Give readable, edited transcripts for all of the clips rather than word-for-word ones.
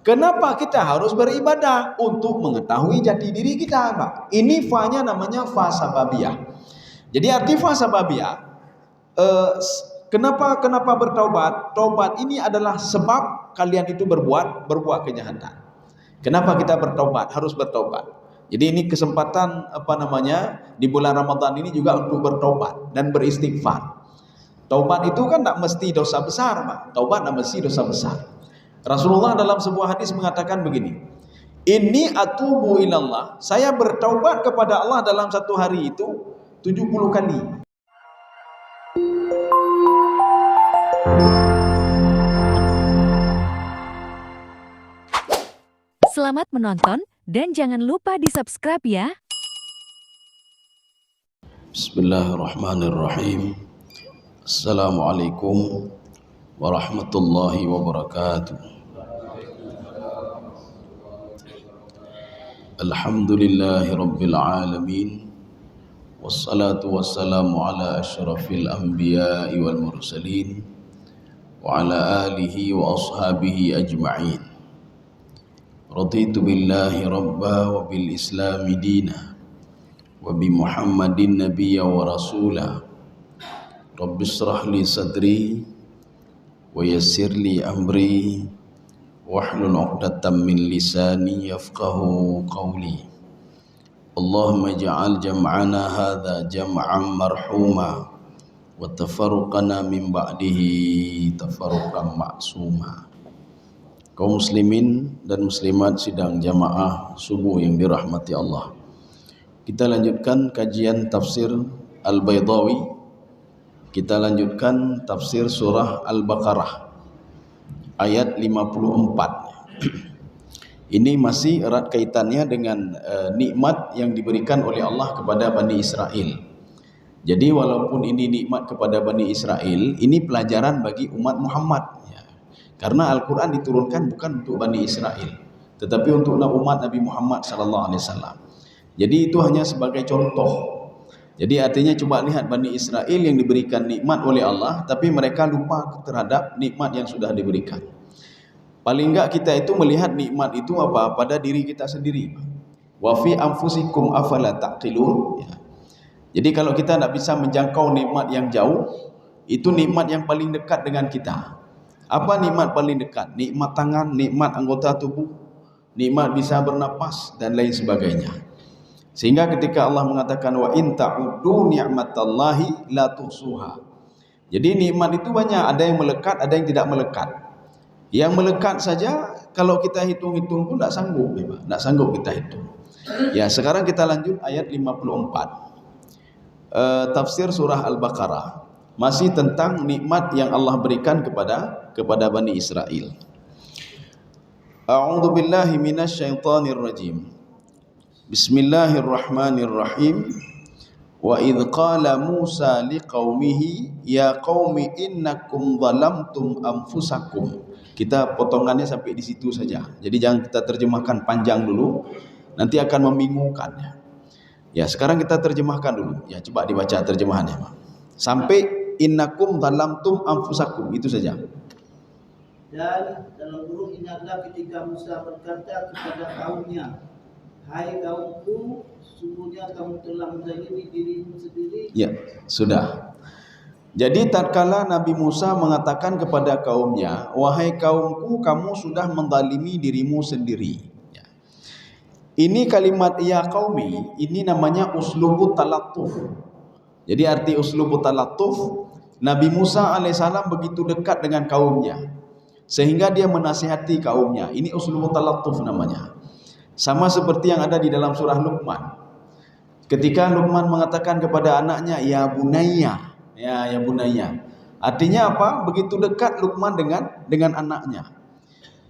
Kenapa kita harus beribadah? Untuk mengetahui jati diri kita, Pak. Ini fa-nya namanya fa sababiyah. Jadi arti fa sababiyah, kenapa bertaubat? Taubat ini adalah sebab kalian itu berbuat kejahatan. Kenapa kita bertaubat? Harus bertaubat. Jadi ini kesempatan di bulan Ramadan ini juga untuk bertaubat dan beristighfar. Taubat itu kan tidak mesti dosa besar, Pak. Taubat tidak mesti dosa besar. Rasulullah dalam sebuah hadis mengatakan begini, Inni atubu ilallah, saya bertaubat kepada Allah dalam satu hari itu 70 kali. Selamat menonton dan jangan lupa di-subscribe ya. Bismillahirrahmanirrahim. Assalamualaikum warahmatullahi wabarakatuh. Alhamdulillahi rabbil alamin. Wassalatu wassalamu ala asyrafil anbiya'i wal mursalin wa ala alihi wa ashabihi ajma'in. Raditu billahi rabba wa bil islami dina wa bi Muhammadin nabiyya wa rasula. Rabbi shrah li sadri wa yassir li amri wahlul 'uqdatam min lisani yafqahu qawli. Allahumma ja'al jam'ana hadza jam'an marhuma wa tafarruqana min ba'dihi tafarruqan ma'suma. Kaum muslimin dan muslimat sidang jamaah subuh yang dirahmati Allah. Kita lanjutkan kajian tafsir Al-Baydawi. Kita lanjutkan tafsir surah Al-Baqarah ayat 54. Ini masih erat kaitannya dengan nikmat yang diberikan oleh Allah kepada Bani Israel. Jadi walaupun ini nikmat kepada Bani Israel, ini pelajaran bagi umat Muhammad ya. Karena Al-Quran diturunkan bukan untuk Bani Israel, tetapi untuk umat Nabi Muhammad SAW. Jadi itu hanya sebagai contoh. Jadi artinya coba lihat Bani Israel yang diberikan nikmat oleh Allah, tapi mereka lupa terhadap nikmat yang sudah diberikan. Paling enggak kita itu melihat nikmat itu apa? Pada diri kita sendiri. Wa fi anfusikum afala taqilun ya. Jadi kalau kita tidak bisa menjangkau nikmat yang jauh, itu nikmat yang paling dekat dengan kita. Apa nikmat paling dekat? Nikmat tangan, nikmat anggota tubuh, nikmat bisa bernapas dan lain sebagainya. Sehingga ketika Allah mengatakan wa in ta'uddu ni'matallahi la tuhsuha. Jadi nikmat itu banyak, ada yang melekat, ada yang tidak melekat. Yang melekat saja kalau kita hitung-hitung pun tidak sanggup, tidak sanggup kita hitung. Ya, sekarang kita lanjut ayat 54. Tafsir surah Al-Baqarah masih tentang nikmat yang Allah berikan kepada Bani Israel. A'udzu billahi minasyaitonir rajim. Bismillahirrahmanirrahim. Wa idh qala Musa liqaumihi ya qaumi innakum zalamtum anfusakum. Kita potongannya sampai di situ saja. Jadi jangan kita terjemahkan panjang dulu, nanti akan membingungkan. Ya, sekarang kita terjemahkan dulu. Ya, coba dibaca terjemahannya, Pak. Sampai innakum zalamtum anfusakum, itu saja. Dan dalam kurung ini adalah ketika Musa berkata kepada kaumnya, hai kaumku, sungguhnya kamu telah menzalimi dirimu sendiri. Ya, sudah. Jadi tatkala Nabi Musa mengatakan kepada kaumnya, wahai kaumku, kamu sudah menzalimi dirimu sendiri. Ya. Ini kalimat ya qaumi, ini namanya uslubut talattuf. Jadi arti uslubut talattuf, Nabi Musa alaihissalam begitu dekat dengan kaumnya sehingga dia menasihati kaumnya. Ini uslubut talattuf namanya. Sama seperti yang ada di dalam surah Luqman. Ketika Luqman mengatakan kepada anaknya, ya bunayya, ya bunayya. Artinya apa? Begitu dekat Luqman dengan anaknya.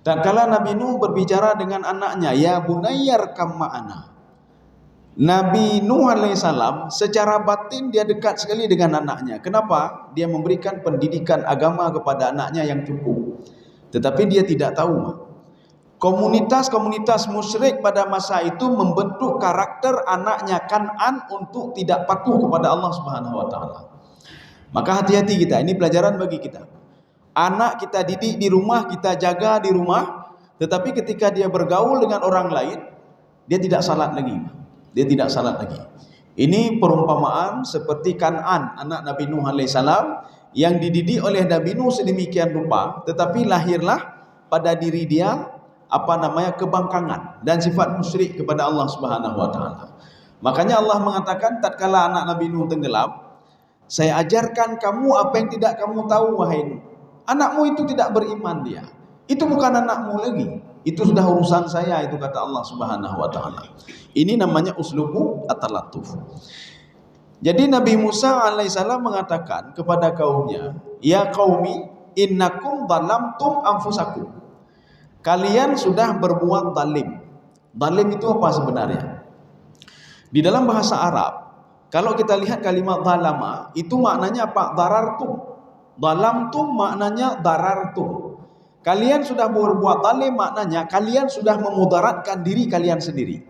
Dan kala Nabi Nuh berbicara dengan anaknya, ya bunayyar kam ma'ana. Nabi Nuh alaihissalam secara batin dia dekat sekali dengan anaknya. Kenapa? Dia memberikan pendidikan agama kepada anaknya yang cukup. Tetapi dia tidak tahu. Komunitas-komunitas musyrik pada masa itu membentuk karakter anaknya Kan'an untuk tidak patuh kepada Allah Subhanahu wa taala. Maka hati-hati kita, ini pelajaran bagi kita. Anak kita didik di rumah, kita jaga di rumah, tetapi ketika dia bergaul dengan orang lain, dia tidak salat lagi. Dia tidak salat lagi. Ini perumpamaan seperti Kan'an, anak Nabi Nuh alaihissalam, yang dididik oleh Nabi Nuh sedemikian rupa, tetapi lahirlah pada diri dia kebangkangan dan sifat musyrik kepada Allah Subhanahu wa taala. Makanya Allah mengatakan tatkala anak Nabi Nuh tenggelam, saya ajarkan kamu apa yang tidak kamu tahu wahai Nuh. Anakmu itu tidak beriman dia. Itu bukan anakmu lagi. Itu sudah urusan saya, itu kata Allah Subhanahu wa taala. Ini namanya uslubu at-talattuf. Jadi Nabi Musa alaihissalam mengatakan kepada kaumnya, ya qaumi innakum zalamtum anfusakum. Kalian sudah berbuat zalim. Zalim itu apa sebenarnya? Di dalam bahasa Arab, kalau kita lihat kalimat zalama, itu maknanya apa? Darartum. Zalamtum maknanya darartum. Kalian sudah berbuat zalim, maknanya kalian sudah memudaratkan diri kalian sendiri.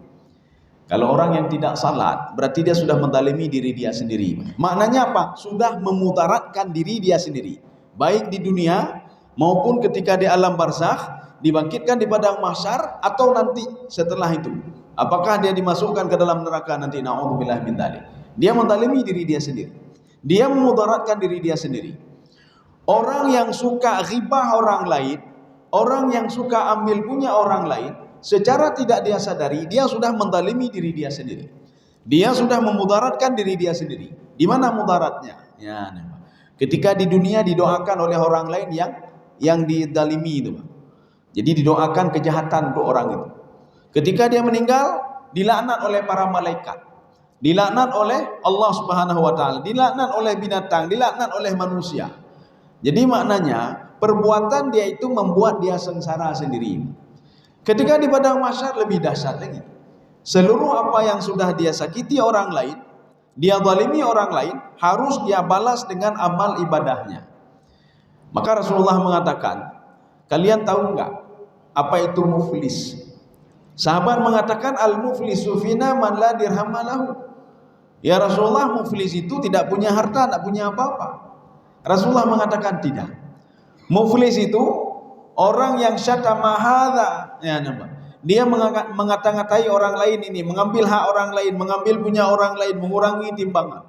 Kalau orang yang tidak salat, berarti dia sudah menzalimi diri dia sendiri. Maknanya apa? Sudah memudaratkan diri dia sendiri. Baik di dunia maupun ketika di alam barzakh, dibangkitkan di padang mahsyar, atau nanti setelah itu. Apakah dia dimasukkan ke dalam neraka nanti? Na'udzubillah min dzalik. Dia menzalimi diri dia sendiri. Dia memudaratkan diri dia sendiri. Orang yang suka ghibah orang lain, orang yang suka ambil punya orang lain, secara tidak dia sadari, dia sudah menzalimi diri dia sendiri. Dia sudah memudaratkan diri dia sendiri. Di mana mudaratnya? Ya, ketika di dunia didoakan oleh orang lain yang dizalimi itu. Jadi didoakan kejahatan untuk orang itu. Ketika dia meninggal, dilaknat oleh para malaikat, dilaknat oleh Allah Subhanahu wa taala, dilaknat oleh binatang, dilaknat oleh manusia. Jadi maknanya perbuatan dia itu membuat dia sengsara sendiri. Ketika di padang mahsyar lebih dahsyat lagi. Seluruh apa yang sudah dia sakiti orang lain, dia zalimi orang lain, harus dia balas dengan amal ibadahnya. Maka Rasulullah mengatakan, kalian tahu enggak apa itu muflis? Sahabat mengatakan, al-muflisu fina man la dirham lahu. Ya Rasulullah, muflis itu tidak punya harta, tidak punya apa-apa. Rasulullah mengatakan tidak. Muflis itu orang yang syatama hadza, ya nampak. Dia mengata-ngatai orang lain ini, mengambil hak orang lain, mengambil punya orang lain, mengurangi timbangan.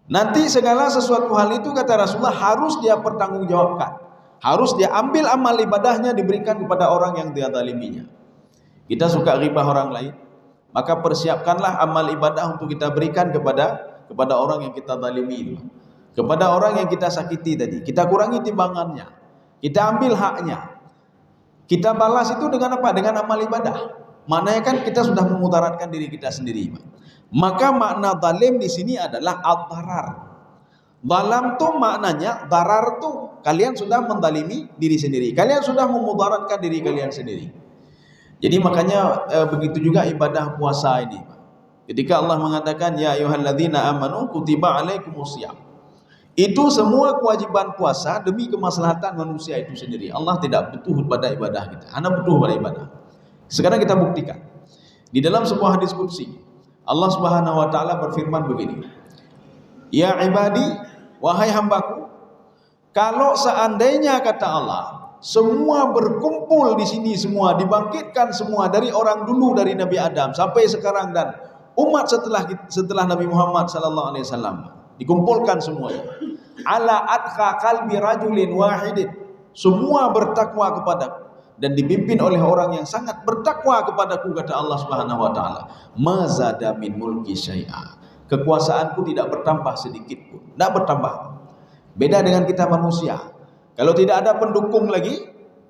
Nanti segala sesuatu hal itu kata Rasulullah harus dia pertanggungjawabkan. Harus dia ambil amal ibadahnya diberikan kepada orang yang dia zaliminya. Kita suka ghibah orang lain, maka persiapkanlah amal ibadah untuk kita berikan kepada orang yang kita zalimi, kepada orang yang kita sakiti tadi. Kita kurangi timbangannya, kita ambil haknya, kita balas itu dengan apa? Dengan amal ibadah. Maknanya kan kita sudah memudaratkan diri kita sendiri. Maka makna zalim di sini adalah ad-darar. Zalam tu maknanya darar tu, kalian sudah menzalimi diri sendiri, kalian sudah memudaratkan diri kalian sendiri. Jadi makanya begitu juga ibadah puasa ini. Ketika Allah mengatakan ya ayyuhalladzina amanu kutiba alaikumusiyam, itu semua kewajiban puasa demi kemaslahatan manusia itu sendiri. Allah tidak butuh pada ibadah kita, Anda butuh pada ibadah. Sekarang kita buktikan di dalam sebuah diskusi. Allah Subhanahu wa taala berfirman begini, ya ibadi, wahai hambaku, kalau seandainya kata Allah semua berkumpul di sini, semua dibangkitkan semua dari orang dulu, dari Nabi Adam sampai sekarang, dan umat setelah Nabi Muhammad sallallahu alaihi wasallam, dikumpulkan semuanya, ala atqa qalbi rajulin wahidin, semua bertakwa kepadaku dan dipimpin oleh orang yang sangat bertakwa kepadaku, kata Allah Subhanahu wa taala, mazada min mulki syai'a, kekuasaanku tidak bertambah sedikit pun, tidak bertambah. Beda dengan kita manusia. Kalau tidak ada pendukung lagi,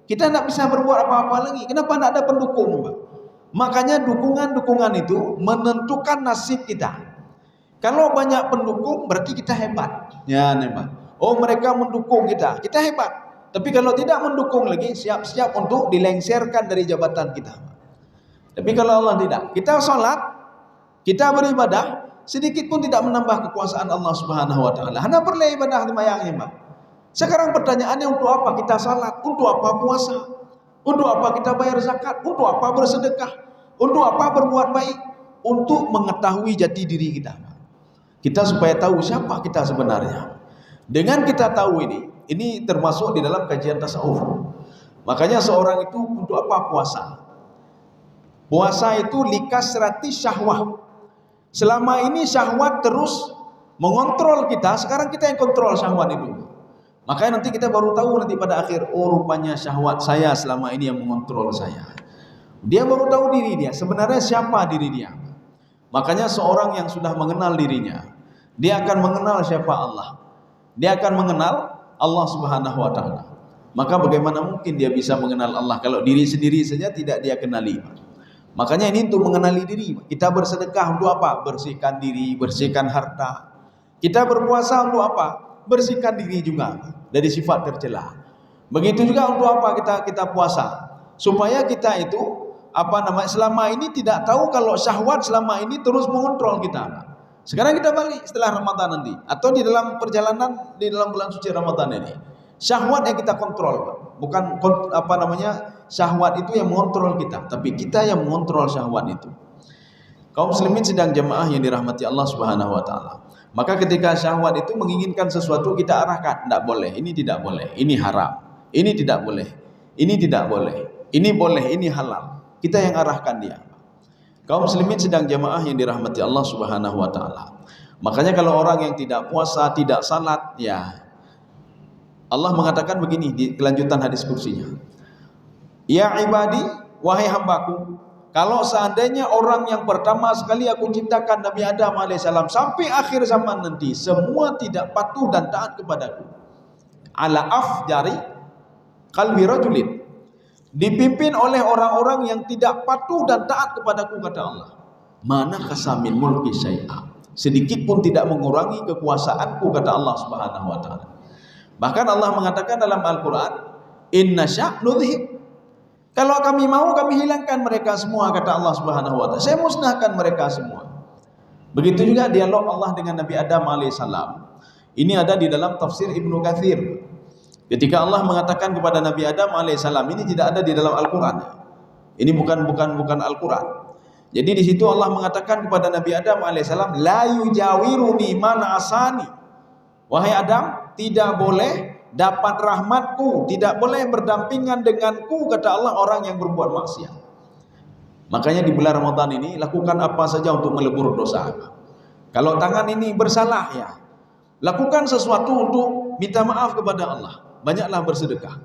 kita tidak bisa berbuat apa-apa lagi. Kenapa tidak ada pendukung? Makanya dukungan-dukungan itu menentukan nasib kita. Kalau banyak pendukung, berarti kita hebat. Ya, hebat. Oh, mereka mendukung kita, kita hebat. Tapi kalau tidak mendukung lagi, siap-siap untuk dilengsarkan dari jabatan kita. Tapi kalau Allah tidak, kita sholat, kita beribadah, sedikit pun tidak menambah kekuasaan Allah Subhanahu wa taala. Hanya perlu ibadah dimayangnya, Pak. Sekarang pertanyaannya, untuk apa kita salat? Untuk apa puasa? Untuk apa kita bayar zakat? Untuk apa bersedekah? Untuk apa berbuat baik? Untuk mengetahui jati diri kita. Kita supaya tahu siapa kita sebenarnya. Dengan kita tahu ini termasuk di dalam kajian tasawuf. Makanya seorang itu untuk apa puasa? Puasa itu likasrati syahwah. Selama ini syahwat terus mengontrol kita, sekarang kita yang kontrol syahwat itu. Makanya nanti kita baru tahu nanti pada akhir, oh rupanya syahwat saya selama ini yang mengontrol saya. Dia baru tahu diri dia, sebenarnya siapa diri dia. Makanya seorang yang sudah mengenal dirinya, dia akan mengenal siapa Allah. Dia akan mengenal Allah Subhanahu wa taala. Maka bagaimana mungkin dia bisa mengenal Allah kalau diri sendiri saja tidak dia kenali? Makanya ini untuk mengenali diri. Kita bersedekah untuk apa? Bersihkan diri, bersihkan harta. Kita berpuasa untuk apa? Bersihkan diri juga dari sifat tercela. Begitu juga untuk apa kita puasa? Supaya kita itu selama ini tidak tahu kalau syahwat selama ini terus mengontrol kita. Sekarang kita balik setelah Ramadan nanti, atau di dalam perjalanan di dalam bulan suci Ramadan ini. Syahwat yang kita kontrol, bukan syahwat itu yang mengontrol kita, tapi kita yang mengontrol syahwat itu. Kaum muslimin sedang jemaah yang dirahmati Allah Subhanahu wa taala. Maka ketika syahwat itu menginginkan sesuatu, kita arahkan, tidak boleh, ini tidak boleh, ini haram, ini tidak boleh, ini tidak boleh, ini boleh, ini halal. Kita yang arahkan dia. Kaum muslimin sedang jemaah yang dirahmati Allah Subhanahu wa taala. Makanya kalau orang yang tidak puasa, tidak salat, ya Allah mengatakan begini di kelanjutan hadis kursinya. Ya ibadi, wahai hambaku, kalau seandainya orang yang pertama sekali aku ciptakan Nabi Adam alaihissalam sampai akhir zaman nanti semua tidak patuh dan taat kepadaku, ala afjari qalbi rajulin, dipimpin oleh orang-orang yang tidak patuh dan taat kepadaku, kata Allah, mana kasamin mulki syai'a, sedikit pun tidak mengurangi kekuasaanku, kata Allah Subhanahu wa taala. Bahkan Allah mengatakan dalam Al-Quran, inna sya' nudhib, kalau kami mau kami hilangkan mereka semua, kata Allah Subhanahu wa taala. Saya musnahkan mereka semua. Begitu juga dialog Allah dengan Nabi Adam alaihissalam. Ini ada di dalam tafsir Ibnu Katsir. Ketika Allah mengatakan kepada Nabi Adam alaihissalam, ini tidak ada di dalam Al-Quran. Ini bukan Al-Quran. Jadi di situ Allah mengatakan kepada Nabi Adam alaihissalam, la yujawiruni man asani. Wahai Adam, tidak boleh dapat rahmatku, tidak boleh berdampingan denganku, kata Allah, orang yang berbuat maksiat. Makanya di bulan Ramadan ini lakukan apa saja untuk melebur dosa. Kalau tangan ini bersalah, ya lakukan sesuatu untuk minta maaf kepada Allah. Banyaklah bersedekah.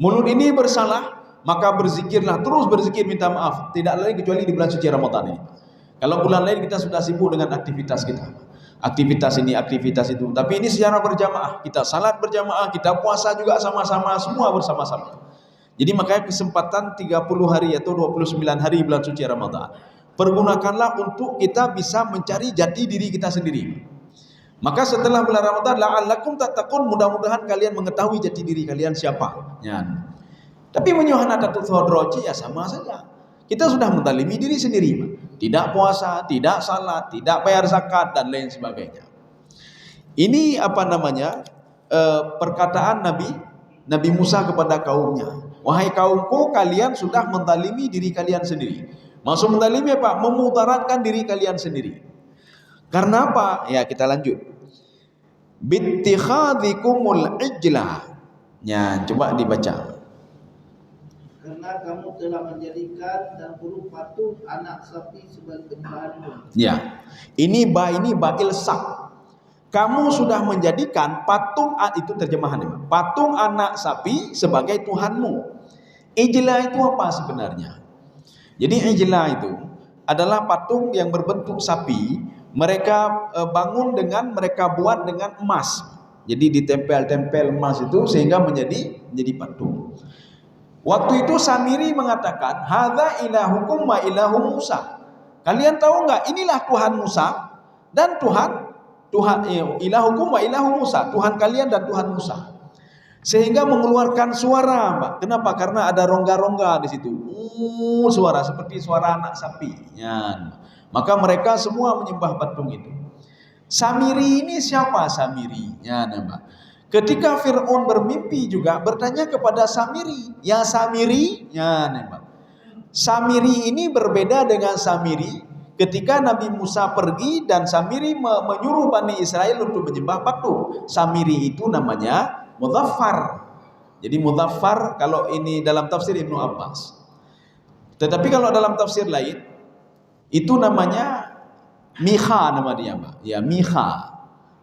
Mulut ini bersalah, maka berzikirlah, terus berzikir minta maaf. Tidak lain kecuali di bulan suci Ramadan ini. Kalau bulan lain kita sudah sibuk dengan aktivitas kita, aktivitas ini, aktivitas itu. Tapi ini secara berjamaah, kita salat berjamaah, kita puasa juga sama-sama, semua bersama-sama. Jadi makanya kesempatan 30 hari atau 29 hari bulan suci Ramadan, pergunakanlah untuk kita bisa mencari jati diri kita sendiri. Maka setelah bulan Ramadan, la'allakum tattaqun, mudah-mudahan kalian mengetahui jati diri kalian siapa. Ya. Tapi menyuhanatatut hodroji ya sama saja. Kita sudah mentalimi diri sendiri, tidak puasa, tidak salat, tidak bayar zakat dan lain sebagainya. Ini perkataan Nabi Musa kepada kaumnya. Wahai kaumku, kalian sudah mentalimi diri kalian sendiri. Maksud mentalimi apa? Memudaratkan diri kalian sendiri. Karena apa? Ya, kita lanjut. Bittikhadhikumul ijlah. Ya, coba dibaca. Karena kamu telah menjadikan dan buruk patung anak sapi sebagai Tuhanmu. Ya, ini ba ilsak. Kamu sudah menjadikan patung, itu terjemahannya, patung anak sapi sebagai Tuhanmu. Ijlah itu apa sebenarnya? Jadi ijlah itu adalah patung yang berbentuk sapi. Mereka mereka buat dengan emas. Jadi ditempel-tempel emas itu sehingga menjadi patung. Waktu itu Samiri mengatakan, hadza ilahukum wa ilahu Musa. Kalian tahu enggak, inilah Tuhan Musa dan Tuhan ilahukum wa ilahu Musa, Tuhan kalian dan Tuhan Musa. Sehingga mengeluarkan suara, Mbak. Kenapa? Karena ada rongga-rongga di situ. Suara seperti suara anak sapi. Ya. Maka mereka semua menyembah patung itu. Samiri ini siapa Samiri? Ya, Mbak. Ketika Fir'aun bermimpi juga bertanya kepada Samiri, ya Samiri, ya nembak. Samiri ini berbeda dengan Samiri ketika Nabi Musa pergi dan Samiri menyuruh Bani Israel untuk menyembah patung. Samiri itu namanya Mudzaffar. Jadi Mudhaffar kalau ini dalam tafsir Ibnu Abbas. Tetapi kalau dalam tafsir lain itu namanya Mikha, nama dia, Pak. Ya, Mikha.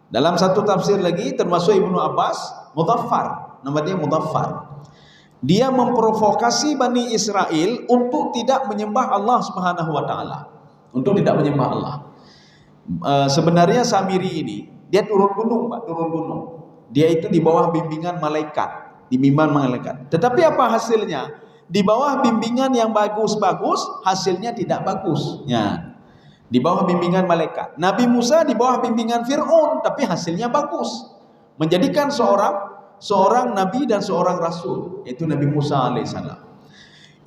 Dalam satu tafsir lagi termasuk Ibnu Abbas, Mudhaffar, nama dia Mudhaffar. Dia memprovokasi Bani Israel untuk tidak menyembah Allah Subhanahu wa taala. Untuk tidak menyembah Allah. Sebenarnya Samiri ini dia turun gunung, Pak, turun gunung. Dia itu di bawah bimbingan malaikat, Tetapi apa hasilnya? Di bawah bimbingan yang bagus-bagus, hasilnya tidak bagus. Ya. Di bawah bimbingan malaikat. Nabi Musa di bawah bimbingan Fir'aun, tapi hasilnya bagus. Menjadikan seorang nabi dan seorang rasul, yaitu Nabi Musa alaihissalam.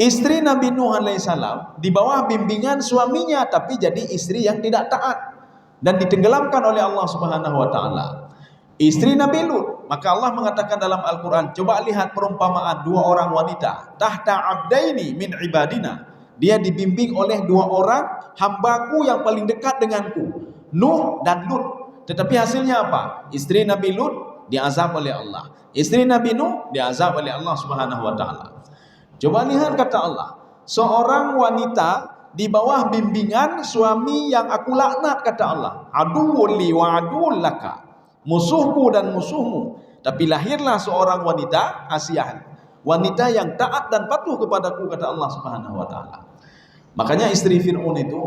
Istri Nabi Nuh alaihissalam di bawah bimbingan suaminya, tapi jadi istri yang tidak taat dan ditenggelamkan oleh Allah Subhanahu wa taala. Istri Nabi Lut, maka Allah mengatakan dalam Al-Quran, coba lihat perumpamaan dua orang wanita, tahta abdaini min ibadina. Dia dibimbing oleh dua orang hambaku yang paling dekat denganku, Nuh dan Lut. Tetapi hasilnya apa? Istri Nabi Lut diazab oleh Allah, istri Nabi Nuh diazab oleh Allah Subhanahu wa taala. Coba lihat kata Allah, seorang wanita di bawah bimbingan suami yang aku laknat, kata Allah, aduwwul li wa aduwwul laka, musuhku dan musuhmu. Tapi lahirlah seorang wanita Asiah, wanita yang taat dan patuh kepadaku, kata Allah Subhanahu wa taala. Makanya istri Fir'aun itu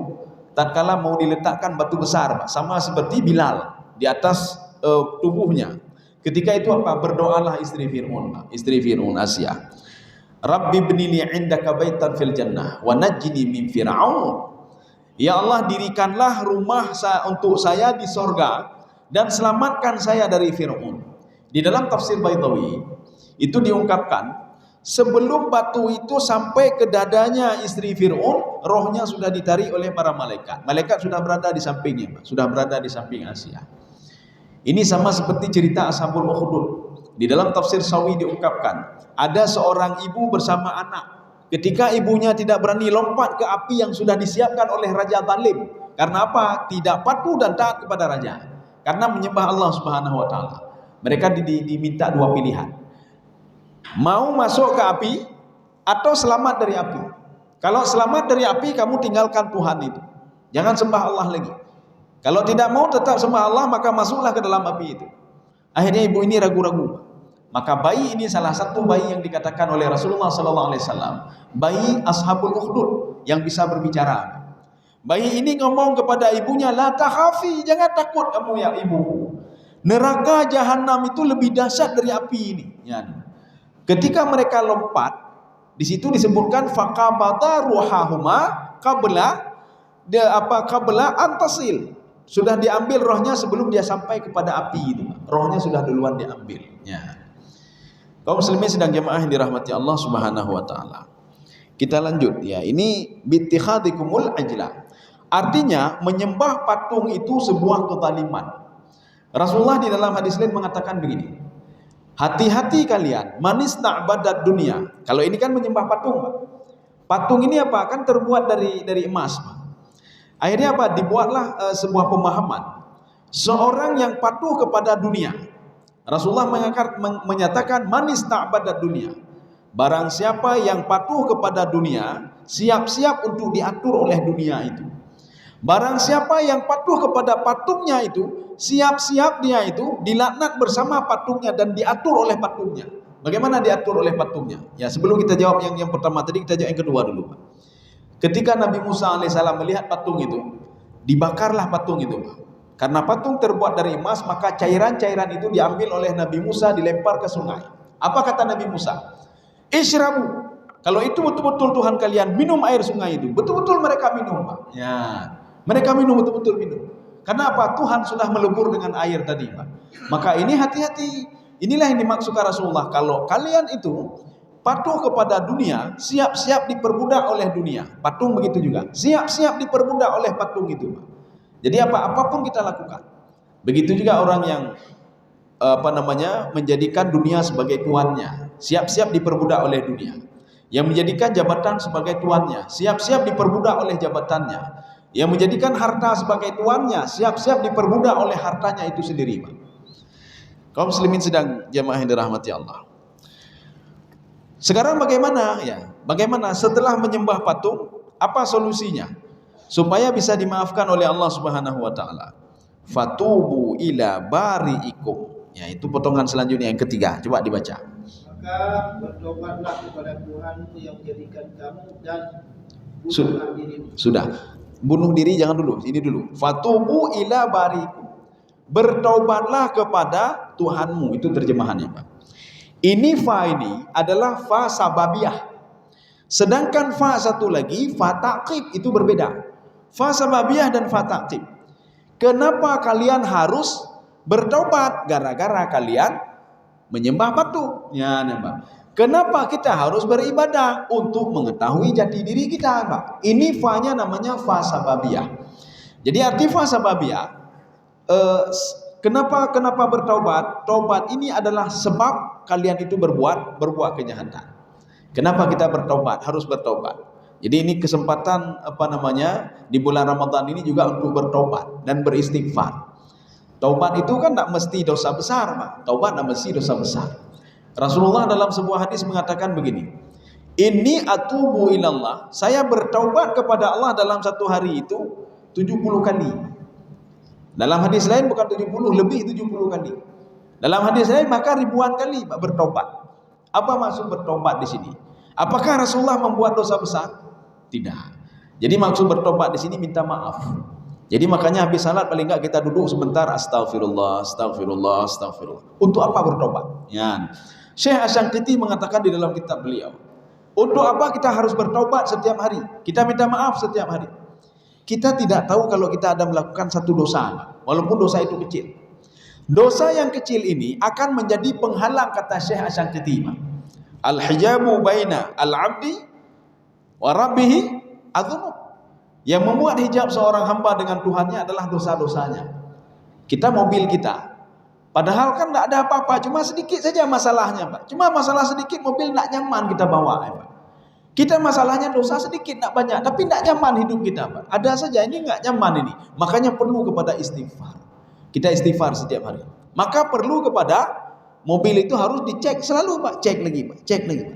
tatkala mau diletakkan batu besar, Pak, sama seperti Bilal di atas tubuhnya. Ketika itu apa? Berdoalah istri Fir'aun, Pak, istri Fir'aun Asiah. Rabbi ibnili 'indaka baitan fil jannah wa najjini min fir'aun. Ya Allah, dirikanlah rumah untuk saya di sorga dan selamatkan saya dari Fir'aun. Di dalam tafsir Baitawi itu diungkapkan, sebelum batu itu sampai ke dadanya istri Fir'aun, rohnya sudah ditarik oleh para malaikat. Malaikat sudah berada di sampingnya, sudah berada di samping Asiah. Ini sama seperti cerita Ashabul Ukhdud. Di dalam tafsir Sawi diungkapkan, ada seorang ibu bersama anak. Ketika ibunya tidak berani lompat ke api yang sudah disiapkan oleh Raja Zalim. Karena apa? Tidak patuh dan taat kepada raja. Karena menyembah Allah Subhanahu wa taala. Mereka diminta dua pilihan. Mau masuk ke api atau selamat dari api. Kalau selamat dari api, kamu tinggalkan Tuhan itu. Jangan sembah Allah lagi. Kalau tidak mau tetap sembah Allah, maka masuklah ke dalam api itu. Akhirnya ibu ini ragu-ragu. Maka bayi ini salah satu bayi yang dikatakan oleh Rasulullah SAW, bayi Ashabul Ukhdud yang bisa berbicara. Bayi ini ngomong kepada ibunya, la takhafi, jangan takut kamu ya ibu. Neraka jahanam itu lebih dahsyat dari api ini. Ya. Ketika mereka lompat, di situ disebutkan faqabata ruhahuma qabla antasil. Sudah diambil rohnya sebelum dia sampai kepada api itu. Rohnya sudah duluan diambil. Ya. Kaum muslimin sedang jemaah yang dirahmati Allah Subhanahu wa taala. Kita lanjut ya. Ini bittikhadikumul ajla. Artinya menyembah patung itu sebuah kezaliman. Rasulullah di dalam hadis lain mengatakan begini. Hati-hati kalian, manis na'badat dunia. Kalau ini kan menyembah patung, Pak. Patung ini apa? Kan terbuat dari emas, Pak. Akhirnya apa? Dibuatlah sebuah pemahaman. Seorang yang patuh kepada dunia. Rasulullah menyatakan manis ta'badat dunia. Barang siapa yang patuh kepada dunia, siap-siap untuk diatur oleh dunia itu. Barang siapa yang patuh kepada patungnya itu, siap-siap dia itu dilaknat bersama patungnya dan diatur oleh patungnya. Bagaimana diatur oleh patungnya? Ya, sebelum kita jawab yang pertama tadi, kita jawab yang kedua dulu, Pak. Ketika Nabi Musa alaihissalam melihat patung itu, dibakarlah patung itu, Pak. Karena patung terbuat dari emas, maka cairan-cairan itu diambil oleh Nabi Musa, dilempar ke sungai. Apa kata Nabi Musa? Ishrabu. Kalau itu betul-betul Tuhan kalian, minum air sungai itu. Betul-betul mereka minum, Pak. Ya, mereka minum, betul-betul minum. Karena apa? Tuhan sudah melebur dengan air tadi, Pak. Maka ini hati-hati. Inilah yang dimaksudkan Rasulullah. Kalau kalian itu patuh kepada dunia, siap-siap diperbudak oleh dunia. Patung begitu juga. Siap-siap diperbudak oleh patung itu, Pak. Jadi apapun kita lakukan. Begitu juga orang yang menjadikan dunia sebagai tuannya, siap-siap diperbudak oleh dunia. Yang menjadikan jabatan sebagai tuannya, siap-siap diperbudak oleh jabatannya. Yang menjadikan harta sebagai tuannya, siap-siap diperbudak oleh hartanya itu sendiri, Pak. Kaum muslimin sedang jamaah yang dirahmati Allah. Sekarang bagaimana ya? Bagaimana setelah menyembah patung, apa solusinya? Supaya bisa dimaafkan oleh Allah Subhanahu wa taala. Fatubu ila bari'ikum. Ya, itu potongan selanjutnya yang ketiga. Coba dibaca. Maka bertobatlah kepada Tuhanmu yang menjadikan kamu dan bunuhlah dirimu. Sudah. Bunuh diri jangan dulu, ini dulu. Fatubu ila bari'ikum. Bertobatlah kepada Tuhanmu, itu terjemahannya, Pak. Ini fa ini adalah fa sababiyah. Sedangkan fa satu lagi, fa ta'qib, itu berbeda. Fa sababiyah dan fa ta'qib. Kenapa kalian harus bertobat? Gara-gara kalian menyembah patung. Ya, Pak. Kenapa kita harus beribadah? Untuk mengetahui jati diri kita, Pak. Ini fa-nya namanya fa sababiyah. Jadi arti fa sababiyah, kenapa bertaubat? Taubat ini adalah sebab kalian itu berbuat kejahatan. Kenapa kita bertaubat? Harus bertaubat. Jadi ini kesempatan di bulan Ramadan ini juga untuk bertaubat dan beristighfar. Taubat itu kan tidak mesti dosa besar, Pak. Taubat tidak mesti dosa besar. Rasulullah dalam sebuah hadis mengatakan begini, Inni atubu ilallah, saya bertaubat kepada Allah dalam satu hari itu 70 kali. Dalam hadis lain bukan 70, lebih 70 kali. Dalam hadis lain maka ribuan kali Pak bertobat. Apa maksud bertobat di sini? Apakah Rasulullah membuat dosa besar? Tidak. Jadi maksud bertobat di sini minta maaf. Jadi makanya habis salat paling enggak kita duduk sebentar, astagfirullah, astagfirullah, astagfirullah. Untuk apa bertobat? Ya. Syekh Asy-Syanqiti mengatakan di dalam kitab beliau, untuk apa kita harus bertobat setiap hari? Kita minta maaf setiap hari. Kita tidak tahu kalau kita ada melakukan satu dosa, walaupun dosa itu kecil. Dosa yang kecil ini akan menjadi penghalang, kata Syekh Asy-Syanqiti. Al-hijabu baina al-'abdi wa rabbih adzunub. Yang membuat hijab seorang hamba dengan Tuhannya adalah dosa-dosanya. Kita mobil kita, padahal kan tidak ada apa-apa, cuma sedikit saja masalahnya, Pak. Cuma masalah sedikit, mobil tidak nyaman kita bawa, Pak. Kita masalahnya dosa sedikit, tidak banyak, tapi tidak nyaman hidup kita, Pak. Ada saja ini tidak nyaman ini. Makanya perlu kepada istighfar. Kita istighfar setiap hari. Maka perlu kepada mobil itu harus dicek selalu, Pak. Cek lagi, Pak. Cek lagi, Pak.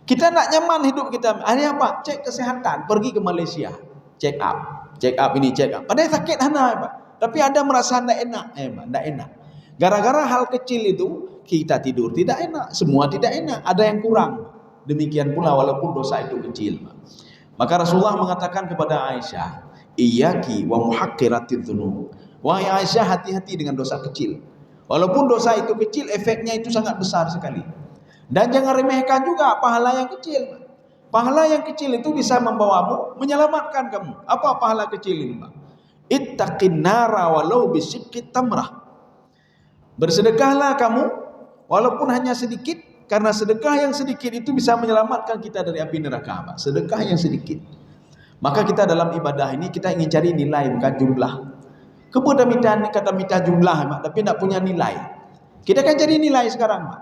Kita tidak nyaman hidup kita. Akhirnya apa? Cek kesehatan. Pergi ke Malaysia. Check up ini, check up. Padahal sakit hana, Pak. Tapi ada merasa tidak enak, Pak. Tidak enak. Gara-gara hal kecil itu kita tidur tidak enak, semua tidak enak. Ada yang kurang. Demikian pula walaupun dosa itu kecil, Pak. Maka Rasulullah mengatakan kepada Aisyah, Iyyaki wa muhaqqiratiz dzunub. Wahai Aisyah, hati-hati dengan dosa kecil. Walaupun dosa itu kecil, efeknya itu sangat besar sekali. Dan jangan remehkan juga pahala yang kecil. Pahala yang kecil itu bisa membawamu, menyelamatkan kamu. Apa pahala kecil ini, Pak? Ittaqin nara walau bisyikki tamrah. Bersedekahlah kamu walaupun hanya sedikit, karena sedekah yang sedikit itu bisa menyelamatkan kita dari api neraka, Pak. Sedekah yang sedikit. Maka kita dalam ibadah ini kita ingin cari nilai, bukan jumlah. Kemudian kata minta jumlah, Pak, tapi tidak punya nilai. Kita kan cari nilai sekarang, Pak.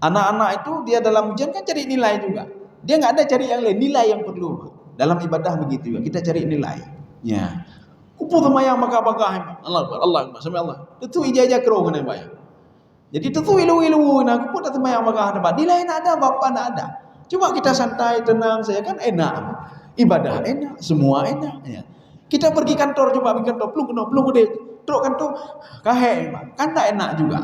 Anak-anak itu dia dalam ujian kan cari nilai juga. Dia nggak ada cari yang lain, nilai yang perlu, Pak. Dalam ibadah begitu juga, kita cari nilai. Ya. Kupu temayang maka-maka, Allah, sampai Allah. Itu ijazah kero kan, Pak. Jadi itu ilu-ilu, nah kupu temayang maka ada. Nilai nak ada, Bapak nak ada. Cuma kita santai, tenang saya kan enak. Ibadah enak, semua enak. Ya. Kita pergi kantor, coba pergi kantor, peluk deh, truk kantor, kahe, kan tak enak juga.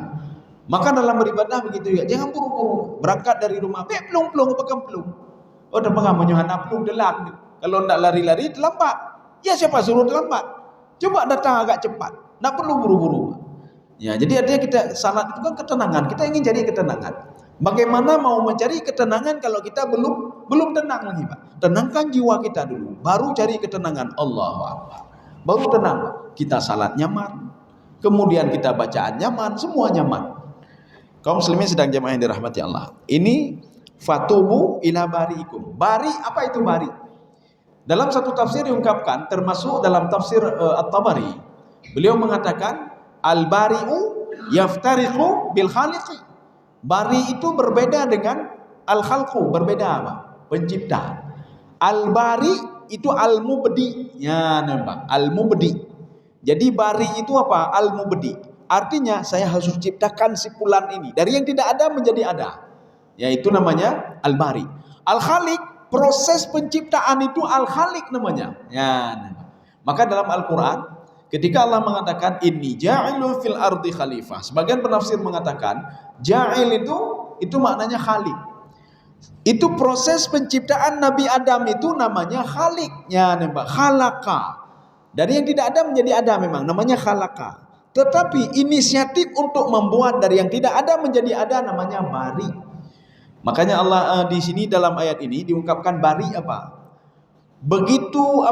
Maka dalam beribadah begitu juga, jangan buru-buru. Berangkat dari rumah, pelung, pegang pelung. Oh, dah pegang menyuhana pelung delang. Kalau tidak lari-lari, terlambat. Ya siapa suruh terlambat? Coba datang agak cepat, tidak perlu buru-buru. Ya, jadi artinya kita salat itu kan ketenangan. Kita ingin cari ketenangan. Bagaimana mau mencari ketenangan kalau kita belum tenang lagi, Pak? Tenangkan jiwa kita dulu, baru cari ketenangan. Allahu Akbar. Baru tenang, Pak. Kita salat nyaman, kemudian kita bacaan nyaman, semua nyaman. Kaum muslimin sedang jemaah yang dirahmati Allah. Ini fatubu ila bari'ikum. Bari, apa itu bari? Dalam satu tafsir diungkapkan, termasuk dalam tafsir At-Tabari, beliau mengatakan al-bari'u yaftariqu bil khaliqi. Bari itu berbeda dengan al-khalqu, berbeda apa? Pencipta. Al-bari itu al-mubdi. Ya, nampak. Al-mubdi. Jadi bari itu apa? Al-mubdi. Artinya saya harus ciptakan si fulan ini dari yang tidak ada menjadi ada. yaitu namanya Al-Bari. Al-Khaliq, proses penciptaan itu Al-Khaliq namanya. Ya. Maka dalam Al-Quran, ketika Allah mengatakan inni ja'ilu fil ardi khalifah, sebagian penafsir mengatakan ja'il itu maknanya Khaliq. Itu proses penciptaan Nabi Adam itu namanya Khaliq. Ya, nampak khalaqa. Dari yang tidak ada menjadi ada memang namanya khalaqa. Tetapi inisiatif untuk membuat dari yang tidak ada menjadi ada namanya bari. Makanya Allah di sini dalam ayat ini diungkapkan bari apa? Begitu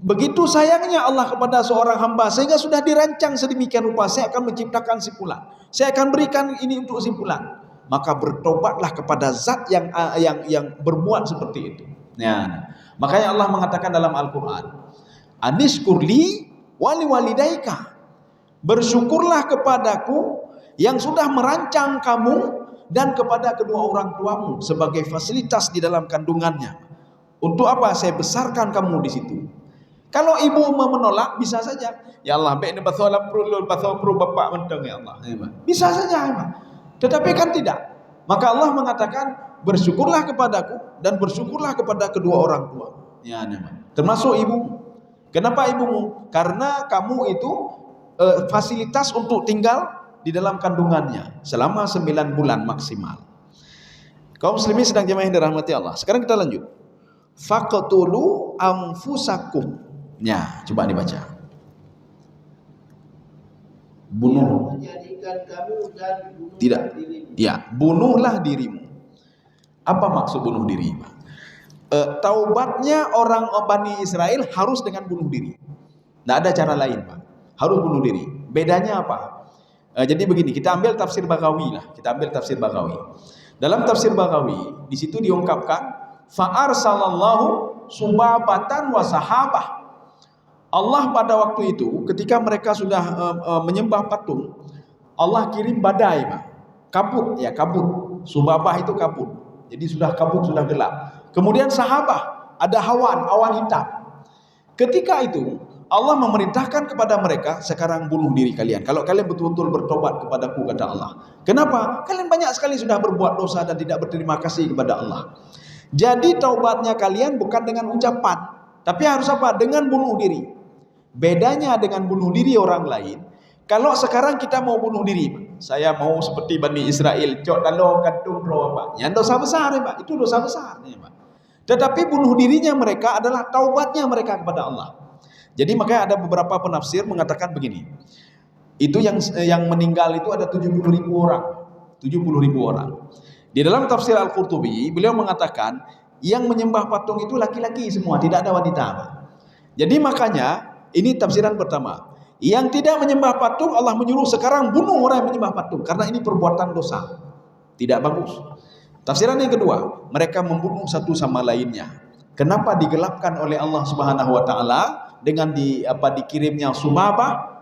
begitu sayangnya Allah kepada seorang hamba sehingga sudah dirancang sedemikian rupa, saya akan menciptakan si fulan. Saya akan berikan ini untuk si fulan. Maka bertobatlah kepada zat yang berbuat seperti itu. Ya. Makanya Allah mengatakan dalam Al-Quran, Anishkurli wali walidaika, bersyukurlah kepadaku yang sudah merancang kamu dan kepada kedua orang tuamu sebagai fasilitas di dalam kandungannya. Untuk apa? Saya besarkan kamu di situ. Kalau ibu mau menolak, bisa saja. Ya Allah, baik ni basalam perlu bapak mentang ya Allah. Bisa saja. Tetapi kan tidak. Maka Allah mengatakan bersyukurlah kepadaku dan bersyukurlah kepada kedua orang tua. Ya, termasuk ibu. Kenapa ibumu? Karena kamu itu fasilitas untuk tinggal di dalam kandungannya selama 9 bulan maksimal. Kaum muslimin sedang jemaah yang dirahmati Allah. Sekarang kita lanjut. Faqtulu anfusakum. Ya, coba dibaca. Bunuh. Menjadikan kamu dan bunuh Tidak. dirimu. Ya, bunuhlah dirimu. Apa maksud bunuh diri? Taubatnya orang Bani Israel harus dengan bunuh diri. Tidak ada cara lain, Pak. Harus bunuh diri. Bedanya apa? Jadi begini, kita ambil tafsir Baghawi lah. Kita ambil tafsir Baghawi. Dalam tafsir Baghawi, di situ diungkapkan, fa'arsalallahu subabatan wa sahabah. Allah pada waktu itu, ketika mereka sudah menyembah patung, Allah kirim badai, Pak. Kabut, ya kabut. Subabah itu kabut. Jadi sudah kabut, sudah gelap. Kemudian sahabah, ada awan hitam. Ketika itu Allah memerintahkan kepada mereka, sekarang bunuh diri kalian. Kalau kalian betul-betul bertobat kepadaku, kata Allah. Kenapa? Kalian banyak sekali sudah berbuat dosa dan tidak berterima kasih kepada Allah. Jadi taubatnya kalian bukan dengan ucapan, tapi harus apa? Dengan bunuh diri. Bedanya dengan bunuh diri orang lain, kalau sekarang kita mau bunuh diri, saya mau seperti Bani Israel, cok dalam kantung roh, Pak. Yang dosa besar, ya, Pak. Itu dosa besar, ya, Pak. Tetapi bunuh dirinya mereka adalah taubatnya mereka kepada Allah. Jadi makanya ada beberapa penafsir mengatakan begini. Itu yang meninggal itu ada 70.000 orang. 70.000 orang. Di dalam tafsir Al-Qurtubi, beliau mengatakan yang menyembah patung itu laki-laki semua, tidak ada wanita. Jadi makanya ini tafsiran pertama. Yang tidak menyembah patung, Allah menyuruh sekarang bunuh orang yang menyembah patung karena ini perbuatan dosa. Tidak bagus. Tafsiran yang kedua, mereka membunuh satu sama lainnya. Kenapa digelapkan oleh Allah Subhanahu wa taala dengan dikirimnya subabah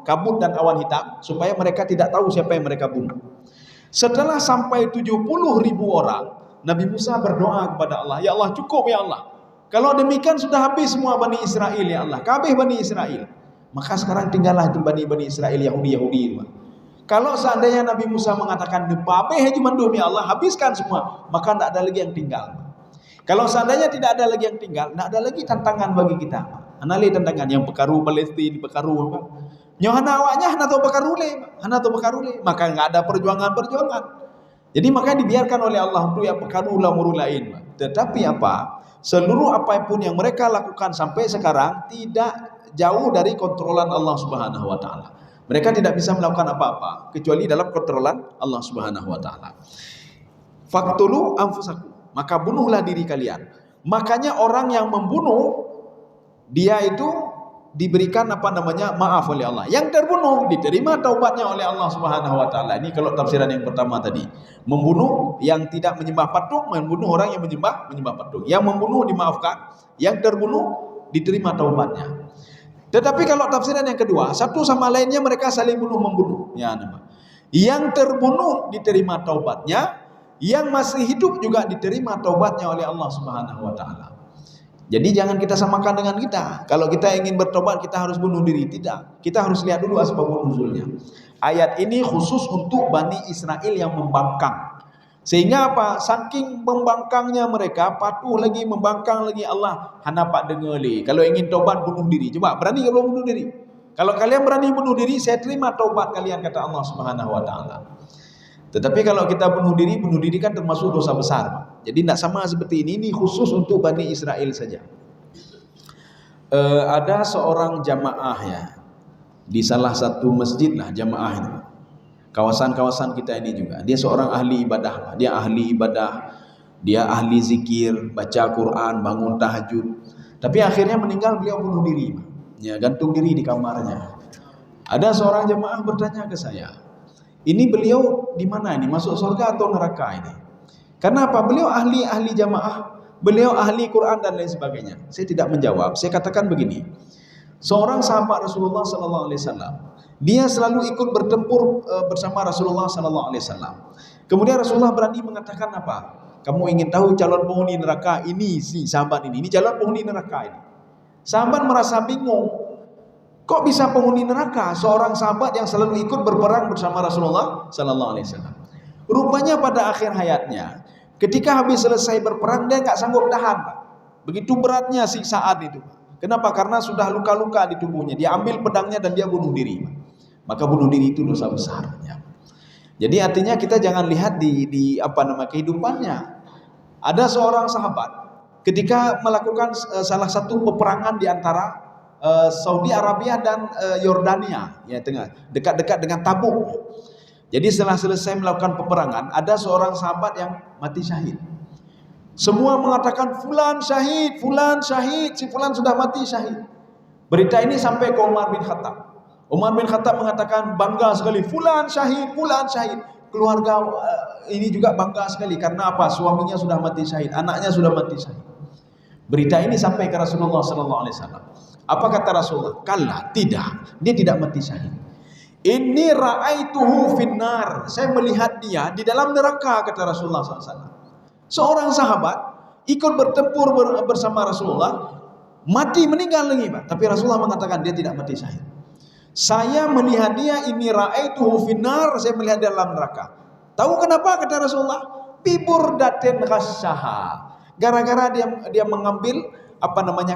kabut dan awan hitam supaya mereka tidak tahu siapa yang mereka bunuh. Setelah sampai 70.000 orang, Nabi Musa berdoa kepada Allah, ya Allah, cukup ya Allah. Kalau demikian sudah habis semua Bani Israel ya Allah, kabeh Bani Israel. Maka sekarang tinggallah itu Bani Israel Yahudi. Kalau seandainya Nabi Musa mengatakan kabeh cuma demi Allah, habiskan semua, maka tidak ada lagi yang tinggal. Kalau seandainya tidak ada lagi yang tinggal, tidak ada lagi tantangan bagi kita. Anali tantangan yang pekaru Palestina, pekaru apa? Nyohana awaknya hana to pekarule, maka enggak ada perjuangan. Jadi maka dibiarkan oleh Allah untuk yang pekaru lamuru lain. Tetapi apa? Seluruh apapun yang mereka lakukan sampai sekarang tidak jauh dari kontrolan Allah Subhanahu wa taala. Mereka tidak bisa melakukan apa-apa kecuali dalam kontrolan Allah Subhanahu wa taala. Faqtulu anfusakum, maka bunuhlah diri kalian. Makanya orang yang membunuh dia itu diberikan maaf oleh Allah. Yang terbunuh diterima taubatnya oleh Allah Subhanahu wa taala. Ini kalau tafsiran yang pertama tadi. Membunuh yang tidak menyembah patung, membunuh orang yang menyembah patung. Yang membunuh dimaafkan, yang terbunuh diterima taubatnya. Tetapi kalau tafsiran yang kedua, satu sama lainnya mereka saling bunuh-membunuh. Ya, yang terbunuh diterima taubatnya, yang masih hidup juga diterima taubatnya oleh Allah Subhanahu wa taala. Jadi jangan kita samakan dengan kita. Kalau kita ingin bertobat kita harus bunuh diri, tidak. Kita harus lihat dulu asbabun nuzulnya. Ayat ini khusus untuk Bani Israel yang membangkang. Sehingga apa? Saking membangkangnya mereka, patuh lagi, membangkang lagi, Allah hanapak dengar li. Kalau ingin taubat bunuh diri. Coba berani kalau bunuh diri? Kalau kalian berani bunuh diri, saya terima taubat kalian, kata Allah Subhanahu wa taala. Tetapi kalau kita bunuh diri kan termasuk dosa besar. Jadi tidak sama seperti ini khusus untuk Bani Israel saja. Ada seorang jamaah ya di salah satu masjid lah, jamaah ini. Kawasan-kawasan kita ini juga. Dia seorang ahli ibadah. Dia ahli ibadah, dia ahli zikir, baca Quran, bangun tahajud. Tapi akhirnya meninggal, beliau bunuh diri. Ya, gantung diri di kamarnya. Ada seorang jamaah bertanya ke saya, ini beliau di mana ini? Masuk surga atau neraka ini? Karena apa? Beliau ahli jamaah, beliau ahli Quran dan lain sebagainya. Saya tidak menjawab. Saya katakan begini. Seorang sahabat Rasulullah sallallahu alaihi wasallam, dia selalu ikut bertempur bersama Rasulullah sallallahu alaihi wasallam. Kemudian Rasulullah berani mengatakan apa? Kamu ingin tahu calon penghuni neraka ini, si sahabat ini calon penghuni neraka ini. Sahabat merasa bingung. Kok bisa penghuni neraka seorang sahabat yang selalu ikut berperang bersama Rasulullah sallallahu alaihi wasallam? Rupanya pada akhir hayatnya, ketika habis selesai berperang, dia enggak sanggup tahan, Pak. Begitu beratnya siksaan itu. Kenapa? Karena sudah luka-luka di tubuhnya. Dia ambil pedangnya dan dia bunuh diri. Maka bunuh diri itu dosa besar. Ya. Jadi artinya kita jangan lihat di kehidupannya. Ada seorang sahabat ketika melakukan salah satu peperangan di antara Saudi Arabia dan Yordania, ya tengah dekat-dekat dengan Tabuk. Jadi setelah selesai melakukan peperangan, ada seorang sahabat yang mati syahid. Semua mengatakan fulan syahid, si fulan sudah mati syahid. Berita ini sampai ke Umar bin Khattab. Umar bin Khattab mengatakan bangga sekali, fulan syahid. Keluarga ini juga bangga sekali karena apa? Suaminya sudah mati syahid, anaknya sudah mati syahid. Berita ini sampai ke Rasulullah sallallahu alaihi wasallam. Apa kata Rasulullah? Kalla, tidak. Dia tidak mati syahid. Inni ra'aituhu finnar. Saya melihat dia di dalam neraka, kata Rasulullah sallallahu alaihi wasallam. Seorang sahabat ikut bertempur bersama Rasulullah, mati meninggal lagi, Pak. Tapi Rasulullah mengatakan dia tidak mati syahid. Saya melihat dia, ini ra'aituhu finnar, saya melihat dalam neraka. Tahu kenapa? Kata Rasulullah, biburdatin khasyaha. Gara-gara dia mengambil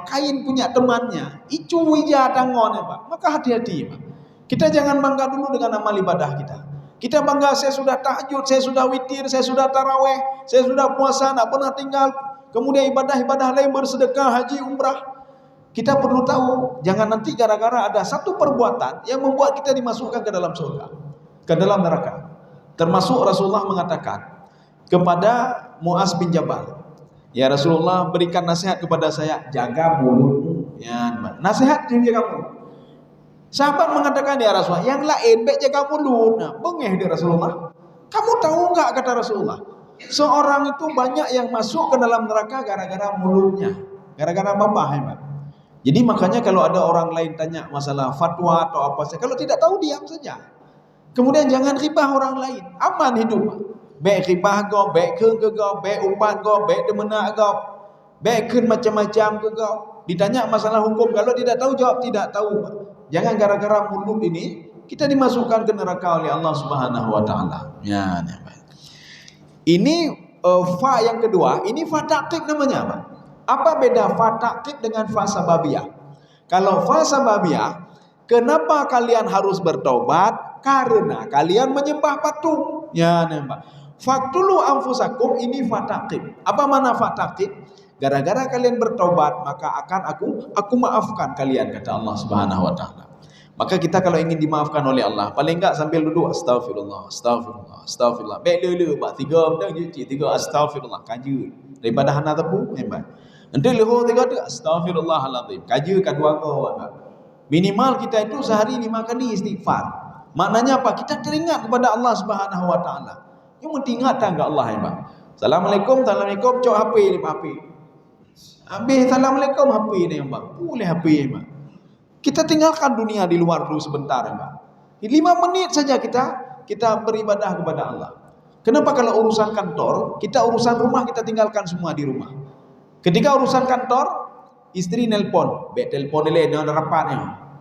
kain punya temannya, icu wija tangon, Pak. Maka hati-hati, Pak. Kita jangan bangga dulu dengan amal ibadah kita. Kita bangga, saya sudah tahajud, saya sudah witir, saya sudah taraweh, saya sudah puasa, tak pernah tinggal. Kemudian ibadah-ibadah lain, bersedekah, haji, umrah. Kita perlu tahu, jangan nanti gara-gara ada satu perbuatan yang membuat kita dimasukkan ke dalam surga, ke dalam neraka. Termasuk Rasulullah mengatakan kepada Muaz bin Jabal, ya Rasulullah, berikan nasihat kepada saya, jaga mulutmu. Ya, nasihat jaga mulut. Sahabat mengatakan, ya Rasulullah, yang lain baik jaga mulut. Nah, bengeh dia Rasulullah. Kamu tahu enggak, kata Rasulullah, seorang itu banyak yang masuk ke dalam neraka gara-gara mulutnya, gara-gara babah, hebat. Jadi makanya kalau ada orang lain tanya masalah fatwa atau apa saja, kalau tidak tahu diam saja. Kemudian jangan ribah orang lain. Aman hidup. Baik ribah kau, baik ke kau, baik umpan kau, baik demenak kau, baik macam-macam ke kau. Ditanya masalah hukum, kalau tidak tahu jawab tidak tahu. Jangan gara-gara mulut ini kita dimasukkan ke neraka oleh Allah Subhanahu wa taala. Ya, ini fa yang kedua, ini fa ta'qib namanya, Pak. Apa beda fa ta'qib dengan fa sababiyah? Kalau fa sababiyah, kenapa kalian harus bertobat? Karena kalian menyembah patung. Ya, Pak. Faktulu anfusakum, ini fa ta'qib. Apa makna fa ta'qib? Gara-gara kalian bertobat, maka akan aku maafkan kalian, kata Allah Subhanahu wa taala. Maka kita kalau ingin dimaafkan oleh Allah, paling enggak sambil duduk astagfirullah, astagfirullah, astagfirullah. Baik dulu, Pak. 3 benda cuci, 3 astagfirullah, kaji. Daripada hana tepu, hebat. Nanti leho 3 tu astagfirullahalazim. Kaji kedua kau, Pak. Minimal kita itu sehari 5 kali istighfar. Maknanya apa? Kita teringat kepada Allah Subhanahu wa taala. Yang penting ingat enggak Allah, hebat. Assalamualaikum, assalamualaikum, cok HP ni, HP. Habis assalamualaikum, HP ni, Pak. Boleh HP, Pak. Kita tinggalkan dunia di luar dulu sebentar, Pak. 5 menit saja kita beribadah kepada Allah. Kenapa kalau urusan kantor, urusan rumah kita tinggalkan semua di rumah. Ketika urusan kantor, istri nelpon, telepon dia dengan rapatnya.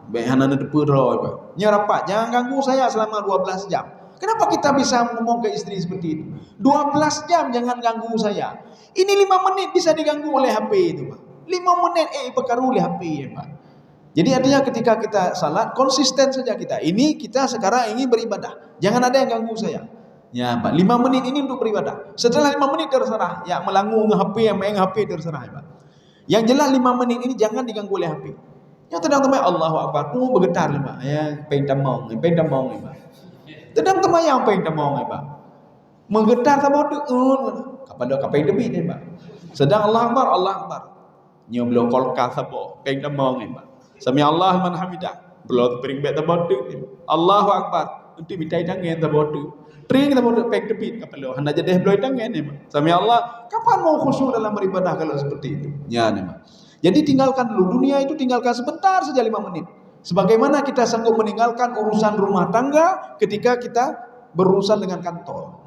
Baik hana depa ro Pak. Nya rapat, jangan ganggu saya selama 12 jam. Kenapa kita bisa ngomong ke istri seperti itu? 12 jam jangan ganggu saya. Ini 5 menit bisa diganggu oleh HP itu, Pak. 5 menit perkara oleh HP ya, Pak. Jadi artinya ketika kita salat konsisten saja kita. Ini kita sekarang ingin beribadah. Jangan ada yang ganggu saya. Ya, Pak. 5 menit ini untuk beribadah. Setelah 5 menit terserah. Ya, melangu nge-HP, yang main HP terserah, ya, Pak. Yang jelas 5 menit ini jangan diganggu oleh HP. Yang tedang temai Allahu Akbar, tu bergetar, ya, Pak. Ya, peng tamong, ya, Pak. Tedang temai yang peng tamong, ya, Pak. Menggetar sama tu, kepada kapeng demi, ya, Pak. Sedang Allah Akbar. Nyo belum kolka sabo, peng tamong, ya, Pak. Sami Allah man hamidah. Belum pering bet tabotu. Allahu Akbar. Untuk minta tangan tabotu. Pering tabotu peng demi kapelo. Handa jadi belum tangan, ya, Pak. Sami Allah. Kapan mau khusyuk dalam beribadah kalau seperti itu? Ya, ya, Pak. Jadi tinggalkan dulu dunia itu, tinggalkan sebentar saja 5 menit. Sebagaimana kita sanggup meninggalkan urusan rumah tangga ketika kita berurusan dengan kantor.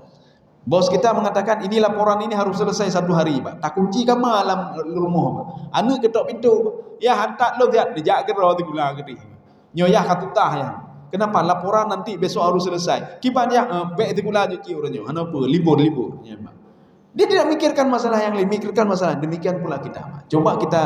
Bos kita mengatakan ini laporan ini harus selesai 1 hari, Pak. Tak kunci ke malam rumah, Pak. Anu ketok pintu, Pak. Ya hantar lo dia dijak ke roh gula gede. Nyoyah katutah ya. Kenapa laporan nanti besok harus selesai? Kiban ya be gula cuci orangnya. Kenapa? Libur ya, Pak. Dia tidak mikirkan masalah yang lain, mikirkan masalah. Demikian pula kita, Pak. Coba kita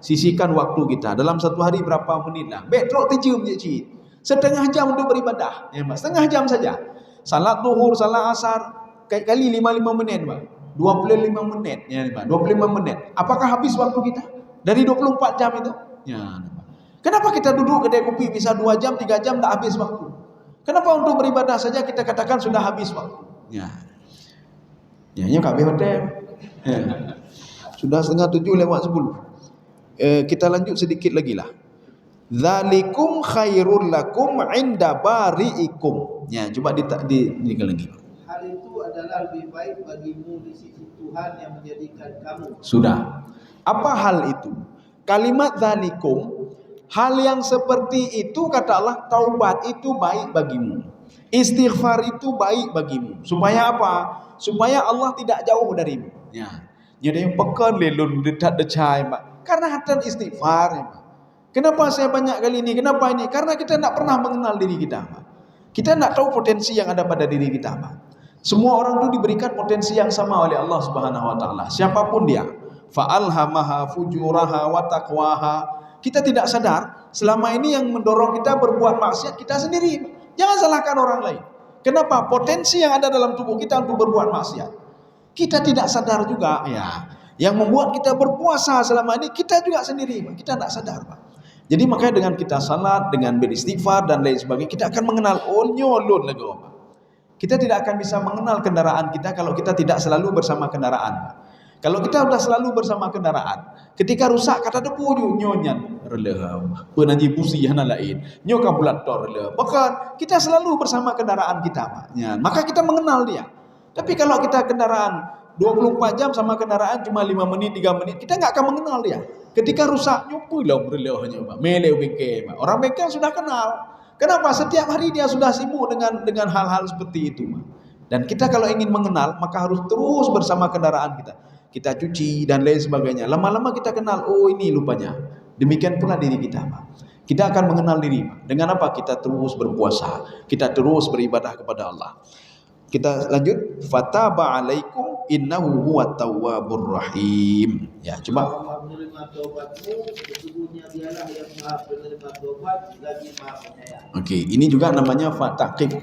sisihkan waktu kita dalam 1 hari berapa menit lah. Be trok tejum je. Setengah jam untuk beribadah, ya, Pak. Setengah jam saja. Salat zuhur, salat asar kali 5 menit, Pak. 25 menit, ya, Pak. 25 menit. Apakah habis waktu kita? Dari 24 jam itu? Ya, Pak. Kenapa kita duduk kedai kopi bisa 2 jam, 3 jam tak habis waktu? Kenapa untuk beribadah saja kita katakan sudah habis waktu? Ya. Ya, kabeh hotel. Ya. Sudah 6:30 lewat 10. Kita lanjut sedikit lagi lah. Dzalikum khairul lakum inda bari'ikum. Ya, coba dikali lagi. Hal itu adalah lebih baik bagimu di sisi Tuhan yang menjadikan kamu. Sudah. Apa hal itu? Kalimat dzalikum, hal yang seperti itu kata Allah, taubat itu baik bagimu. Istighfar itu baik bagimu. Supaya apa? Supaya Allah tidak jauh darimu. Ya. Jadi yang pekan lelun dekat decai, Pak. Karena hatan istighfar, ya, Pak. Kenapa saya banyak kali ini? Kenapa ini? Karena kita tidak pernah mengenal diri kita, Pak. Kita tidak tahu potensi yang ada pada diri kita, Pak. Semua orang itu diberikan potensi yang sama oleh Allah Subhanahu wa taala. Siapapun dia. Fa'alhamaha fujuraha wa taqwaha. Kita tidak sadar selama ini yang mendorong kita berbuat maksiat kita sendiri. Jangan salahkan orang lain. Kenapa? Potensi yang ada dalam tubuh kita untuk berbuat maksiat. Kita tidak sadar juga, ya. Yang membuat kita berpuasa selama ini kita juga sendiri, Pak. Kita tidak sadar, Pak. Jadi makanya dengan kita salat, dengan beristighfar dan lain sebagainya, kita akan mengenal nyolon lagi, Pak. Kita tidak akan bisa mengenal kendaraan kita kalau kita tidak selalu bersama kendaraan, Pak. Kalau kita sudah selalu bersama kendaraan, ketika rusak kata depu nyonyan rela, penanji pusi hana lain, nyoka bulat tor rela. Bahkan kita selalu bersama kendaraan kita, Pak. Ya, maka kita mengenal dia. Tapi kalau kita kendaraan 24 jam sama kendaraan cuma 5 menit, 3 menit, kita enggak akan mengenal dia. Ketika rusak nyopulah rela hanya, Pak. Mele bengkel, Pak. Orang bengkel sudah kenal. Kenapa? Setiap hari dia sudah sibuk dengan hal-hal seperti itu, Pak. Dan kita kalau ingin mengenal, maka harus terus bersama kendaraan kita. Kita cuci dan lain sebagainya. Lama-lama kita kenal, oh ini lupanya. Demikian pula diri kita, Pak. Kita akan mengenal diri, Pak. Dengan apa? Kita terus berpuasa. Kita terus beribadah kepada Allah. Kita lanjut. Fataba alaikum innahu huwat tawwabur rahim. Ya, coba. Allah menerima taubatmu, sesungguhnya dialah yang Maha penerima taubat lagi Maha penyayang. Okey, ini juga namanya fa taqib.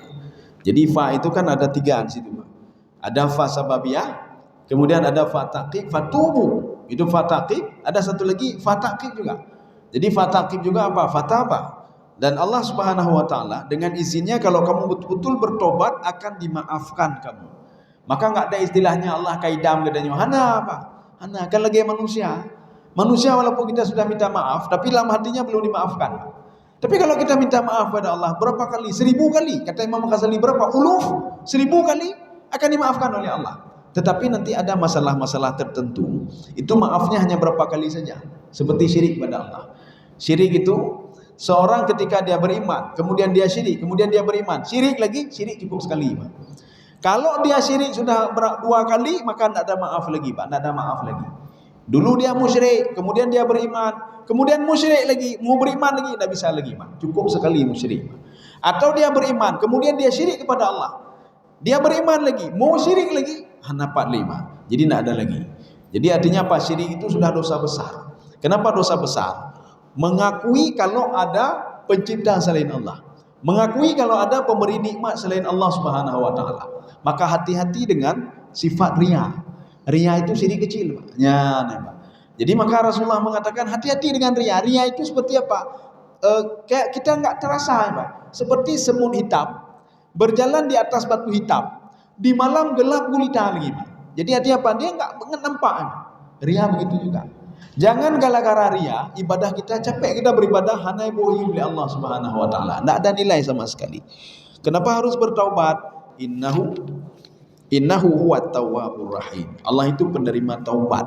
Jadi fa itu kan ada 3 di situ, Pak. Ada fa sababiyah, kemudian ada fa taqib, fatubu. Itu fa taqib, ada satu lagi fa taqib juga. Jadi fa taqib juga apa? Fataba. Dan Allah Subhanahu wa taala dengan izinnya kalau kamu betul-betul bertobat akan dimaafkan kamu. Maka enggak ada istilahnya Allah kaidam katanya. Hana apa? Hana kan lagi manusia. Manusia walaupun kita sudah minta maaf tapi dalam hatinya belum dimaafkan. Tapi kalau kita minta maaf kepada Allah berapa kali? 1000 kali. Kata Imam Ghazali berapa? 1000 kali akan dimaafkan oleh Allah. Tetapi nanti ada masalah-masalah tertentu. Itu maafnya hanya berapa kali saja. Seperti syirik pada Allah. Syirik itu seorang ketika dia beriman, kemudian dia syirik, kemudian dia beriman, syirik lagi, syirik cukup sekali, Pak. Kalau dia syirik sudah 2 kali, maka tidak ada maaf lagi, Pak. Tidak ada maaf lagi. Dulu dia musyrik, kemudian dia beriman, kemudian musyrik lagi, mau beriman lagi, tidak bisa lagi, Pak. Cukup sekali musyrik. Atau dia beriman, kemudian dia syirik kepada Allah. Dia beriman lagi, mau syirik lagi, dapat 5. Jadi tidak ada lagi. Jadi artinya apa? Syirik itu sudah dosa besar. Kenapa dosa besar? Mengakui kalau ada pencipta selain Allah, mengakui kalau ada pemberi nikmat selain Allah Subhanahu wa taala. Maka hati-hati dengan sifat riya. Riya itu syirik kecil, Pak. Ya, Pak. Jadi maka Rasulullah mengatakan hati-hati dengan riya. Riya itu seperti apa? Kayak kita enggak terasa, Pak. Seperti semut hitam berjalan di atas batu hitam di malam gelap gulita lagi, Pak. Jadi artinya apa? Dia enggak nampak, Pak. Riya begitu juga. Jangan gara-gara riya ibadah kita capek, kita beribadah hanya bohong oleh Allah Subhanahu wa taala. Enggak ada nilai sama sekali. Kenapa harus bertaubat? Innahu huwat tawwabur rahim. Allah itu penerima taubat.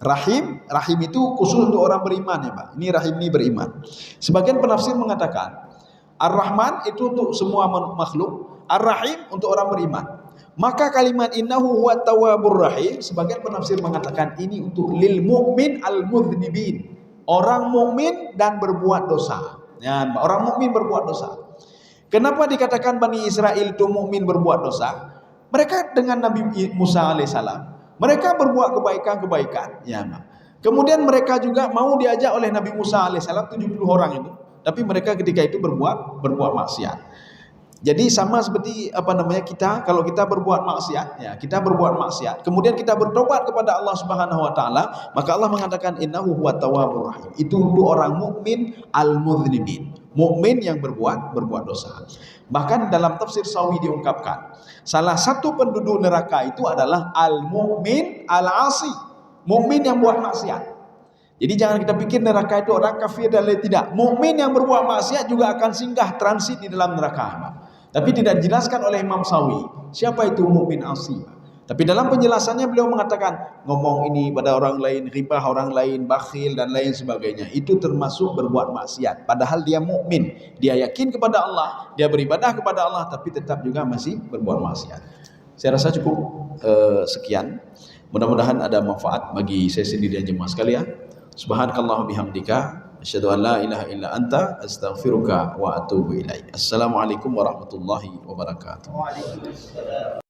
Rahim itu khusus untuk orang beriman, ya Pak. Ini rahim ini beriman. Sebagian penafsir mengatakan Ar-Rahman itu untuk semua makhluk, Ar-Rahim untuk orang beriman. Maka kalimat innahu huwat tawwabur rahim, sebagian penafsir mengatakan ini untuk lil mu'min al-mudhnibin, orang mukmin dan berbuat dosa. Ya, orang mukmin berbuat dosa. Kenapa dikatakan Bani Israel itu mukmin berbuat dosa? Mereka dengan Nabi Musa alaihissalam, mereka berbuat kebaikan-kebaikan. Ya, kemudian mereka juga mau diajak oleh Nabi Musa alaihissalam 70 orang itu, tapi mereka ketika itu berbuat maksiat. Jadi sama seperti kita, kalau kita berbuat maksiat, ya kita berbuat maksiat, kemudian kita bertobat kepada Allah Subhanahu wa taala, maka Allah mengatakan innahu huwat tawwabur rahim. Itu untuk orang mukmin al-mudznibin, mukmin yang berbuat dosa. Bahkan dalam tafsir Sawi diungkapkan, salah satu penduduk neraka itu adalah al-mukmin al-asi, mukmin yang buat maksiat. Jadi jangan kita pikir neraka itu orang kafir dan lain, tidak. Mukmin yang berbuat maksiat juga akan singgah transit di dalam neraka. Tapi tidak dijelaskan oleh Imam Sawi siapa itu mukmin asi. Tapi dalam penjelasannya beliau mengatakan ngomong ini pada orang lain, ribah orang lain, bakhil dan lain sebagainya, itu termasuk berbuat maksiat. Padahal dia mukmin, dia yakin kepada Allah, dia beribadah kepada Allah, tapi tetap juga masih berbuat maksiat. Saya rasa cukup sekian. Mudah-mudahan ada manfaat bagi saya sendiri dan jemaah sekalian. Subhanakallah bihamdika, asyhadu an la ilaha illa anta, astaghfiruka wa atubu ilaik. Assalamualaikum warahmatullahi wabarakatuh. Waalaikumsalam.